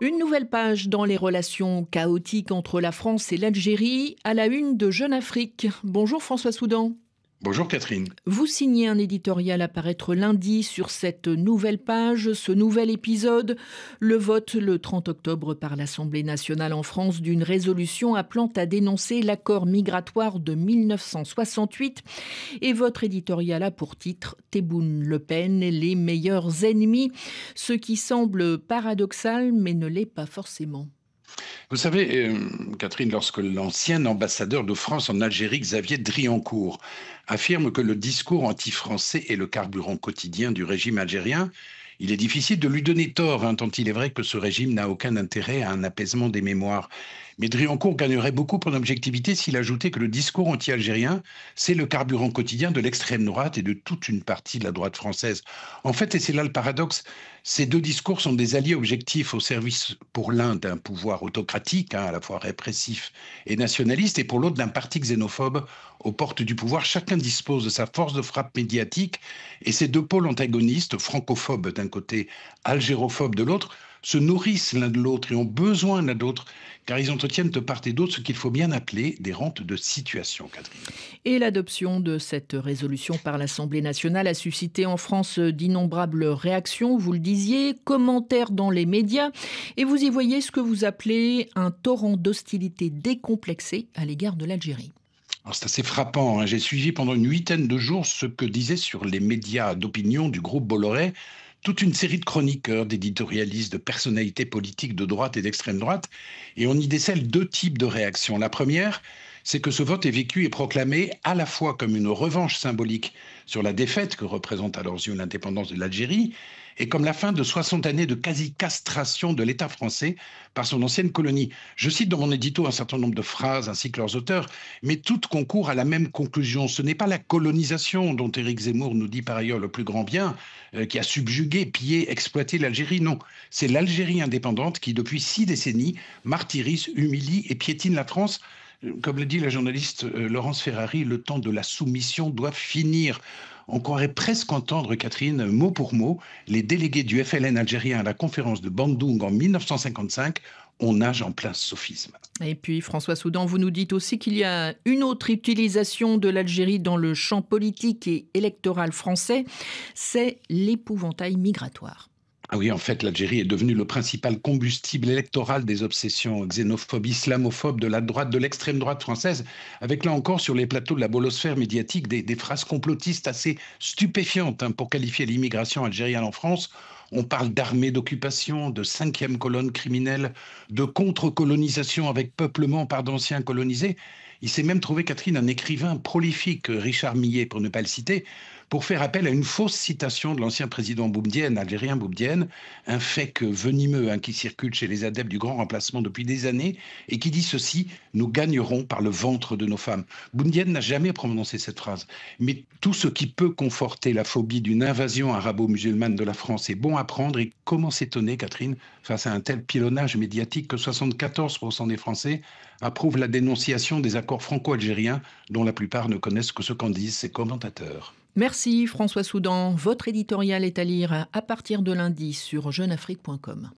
Une nouvelle page dans les relations chaotiques entre la France et l'Algérie, à la une de Jeune Afrique. Bonjour François Soudan. Bonjour Catherine. Vous signez un éditorial à paraître lundi sur cette nouvelle page, ce nouvel épisode. Le vote le 30 octobre par l'Assemblée nationale en France d'une résolution appelant à dénoncer l'accord migratoire de 1968. Et votre éditorial a pour titre « Tebboune Le Pen, les meilleurs ennemis », ce qui semble paradoxal mais ne l'est pas forcément. Vous savez, Catherine, lorsque l'ancien ambassadeur de France en Algérie, Xavier Driancourt, affirme que le discours anti-français est le carburant quotidien du régime algérien, il est difficile de lui donner tort, tant il est vrai que ce régime n'a aucun intérêt à un apaisement des mémoires. Mais Driancourt gagnerait beaucoup en objectivité s'il ajoutait que le discours anti-algérien, c'est le carburant quotidien de l'extrême droite et de toute une partie de la droite française. En fait, et c'est là le paradoxe, ces deux discours sont des alliés objectifs au service pour l'un d'un pouvoir autocratique, à la fois répressif et nationaliste, et pour l'autre d'un parti xénophobe aux portes du pouvoir. Chacun dispose de sa force de frappe médiatique, et ces deux pôles antagonistes, francophobes d'un côté, algérophobes de l'autre, se nourrissent l'un de l'autre et ont besoin l'un de l'autre, car ils entretiennent de part et d'autre ce qu'il faut bien appeler des rentes de situation, Catherine. Et l'adoption de cette résolution par l'Assemblée nationale a suscité en France d'innombrables réactions, vous le disiez, commentaires dans les médias, et vous y voyez ce que vous appelez un torrent d'hostilité décomplexé à l'égard de l'Algérie. Alors, c'est assez frappant, J'ai suivi pendant une huitaine de jours ce que disaient sur les médias d'opinion du groupe Bolloré toute une série de chroniqueurs, d'éditorialistes, de personnalités politiques de droite et d'extrême droite, et on y décèle deux types de réactions. La première, c'est que ce vote est vécu et proclamé à la fois comme une revanche symbolique sur la défaite que représente à leurs yeux l'indépendance de l'Algérie, et comme la fin de 60 années de quasi-castration de l'État français par son ancienne colonie. Je cite dans mon édito un certain nombre de phrases ainsi que leurs auteurs, mais toutes concourent à la même conclusion. Ce n'est pas la colonisation dont Éric Zemmour nous dit par ailleurs le plus grand bien, qui a subjugué, pillé, exploité l'Algérie. Non, c'est l'Algérie indépendante qui, depuis 6 décennies, martyrise, humilie et piétine la France. Comme le dit la journaliste Laurence Ferrari, le temps de la soumission doit finir. On croirait presque entendre, Catherine, mot pour mot, les délégués du FLN algérien à la conférence de Bandung en 1955. On nage en plein sophisme. Et puis François Soudan, vous nous dites aussi qu'il y a une autre utilisation de l'Algérie dans le champ politique et électoral français, c'est l'épouvantail migratoire. Ah oui, en fait, l'Algérie est devenue le principal combustible électoral des obsessions xénophobes, islamophobes de la droite, de l'extrême droite française, avec là encore sur les plateaux de la bolosphère médiatique des phrases complotistes assez stupéfiantes pour qualifier l'immigration algérienne en France. On parle d'armée d'occupation, de 5e colonne criminelle, de contre-colonisation avec peuplement par d'anciens colonisés. Il s'est même trouvé, Catherine, un écrivain prolifique, Richard Millet, pour ne pas le citer, pour faire appel à une fausse citation de l'ancien président Boumedienne, algérien Boumedienne, un fait venimeux qui circule chez les adeptes du grand remplacement depuis des années et qui dit ceci: « Nous gagnerons par le ventre de nos femmes ». Boumedienne n'a jamais prononcé cette phrase, mais tout ce qui peut conforter la phobie d'une invasion arabo-musulmane de la France est bon à prendre. Et comment s'étonner, Catherine, face à un tel pilonnage médiatique, que 74% des Français approuvent la dénonciation des accords franco-algériens dont la plupart ne connaissent que ce qu'en disent ses commentateurs. Merci François Soudan. Votre éditorial est à lire à partir de lundi sur jeuneafrique.com.